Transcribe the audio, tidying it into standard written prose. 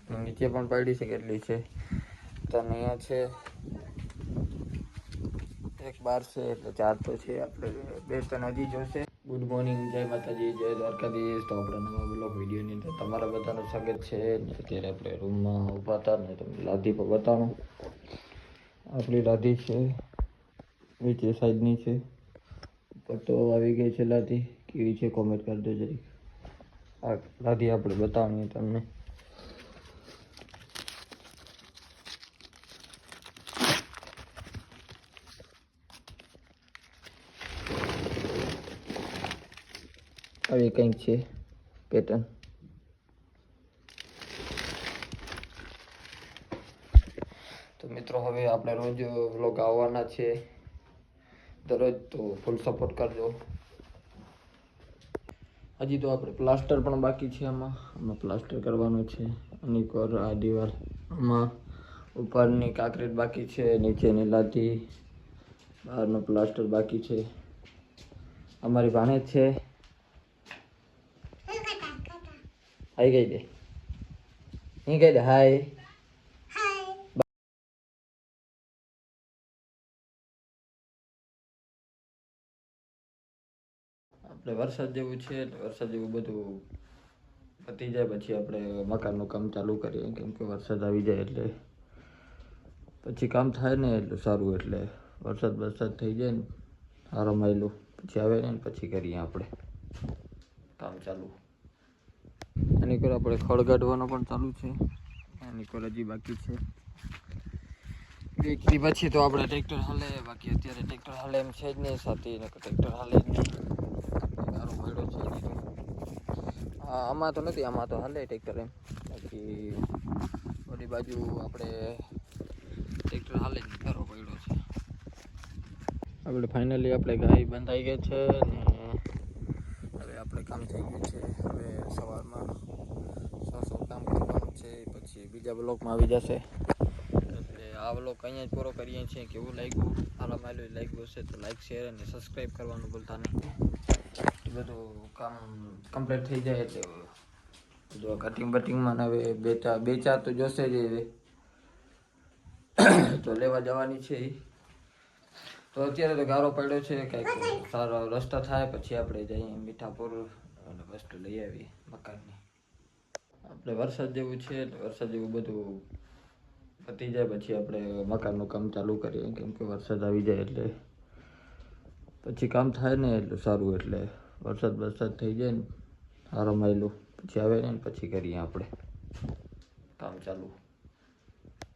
નીચે પણ પડી છે કેટલી છે તો અહીંયા છે એક 12 છે એટલે 4 તો છે. આપણે 2 ત્રણ હજી જોશે. ગુડ મોર્નિંગ, જય માતાજી, જય દ્વારકાધીશ. તો આપણે નવા બ્લોગ વિડીયોની અંદર તમારા બધાનું સ્વાગત છે. ને અત્યારે આપણે રૂમમાં ઊભા હતા ને તમને લાદી પર બતાવું. આપણી લાદી છે નીચે સાઈડની છે, ઉપર તો આવી ગઈ છે લાદી. કેવી છે કોમેન્ટ કરજો જરી. આ લાદી આપણે બતાવીએ તમને. આવી કંઈક છે પેટર્ન. તો મિત્રો હવે આપણે રોજ વ્લોગ આવવાના છે દરરોજ, તો ફૂલ સપોર્ટ કરજો. હજી તો આપણે પ્લાસ્ટર પણ બાકી છે. આમાં પ્લાસ્ટર કરવાનું છે. અને કોર આ દિવાલમાં ઉપરની કાંકરીટ બાકી છે, નીચેની લાદી, બહારનો પ્લાસ્ટર બાકી છે. અમારી ભાણેજ છે. હાઈ કહી દે, અહીં કહી દે હાય. આપણે વરસાદ જેવું છે એટલે વરસાદ જેવું બધું પતી જાય પછી આપણે મકાનનું કામ ચાલુ કરીએ. કેમ કે વરસાદ આવી જાય એટલે પછી કામ થાય ને એટલું સારું. એટલે વરસાદ થઈ જાય ને સારો માયલું પછી આવે ને પછી કરીએ આપણે કામ ચાલુ. આની પર આપણે ખડ કાઢવાનું પણ ચાલુ છે. આની પર હજી બાકી છે. એક દી પછી તો આપણે ટ્રેક્ટર હાલે. બાકી અત્યારે ટ્રેક્ટર હાલે એમ છે જ નહીં. સાથે ટ્રેક્ટર હાલે જ નહીં. ગારો પડ્યો છે હજી તો. આમાં તો નથી, આમાં તો હાલે ટ્રેક્ટર એમ. બાકી બધી બાજુ આપણે ટ્રેક્ટર હાલે જ નહીં, ગારો પડ્યો છે. આપણે ફાઇનલી આપણે ગાય બંધાઈ ગઈ છે ને હવે આપણે કામ થઈ ગયું છે. હવે સવારમાં કામ કરવાનું છે, પછી બીજા બ્લોકમાં આવી જશે. એટલે આ બ્લોક અહીંયા જ પૂરો કરીએ છીએ. કેવું લાગ્યું, સારા માયલું લાગ્યું હશે તો લાઈક, શેર અને સબસ્ક્રાઈબ કરવાનું ભૂલતા નહીં. બધું કામ કમ્પ્લીટ થઈ જાય એટલે જો કટિંગ બટિંગમાં હવે બે ચાર તો જોશે જ હવે તો લેવા જવાની છે. તો અત્યારે તો ગારો પડ્યો છે. કંઈક સારો રસ્તો થાય પછી આપણે જઈએ મીઠાપુર અને વસ્તુ લઈ આવીએ મકાનની. આપણે વરસાદ જેવું છે એટલે વરસાદ જેવું બધું પતી જાય પછી આપણે મકાનનું કામ ચાલુ કરીએ. કેમ કે વરસાદ આવી જાય એટલે પછી કામ થાય ને એટલું સારું. એટલે વરસાદ થઈ જાય ને સારો માયલું પછી આવે ને પછી કરીએ આપણે કામ ચાલુ.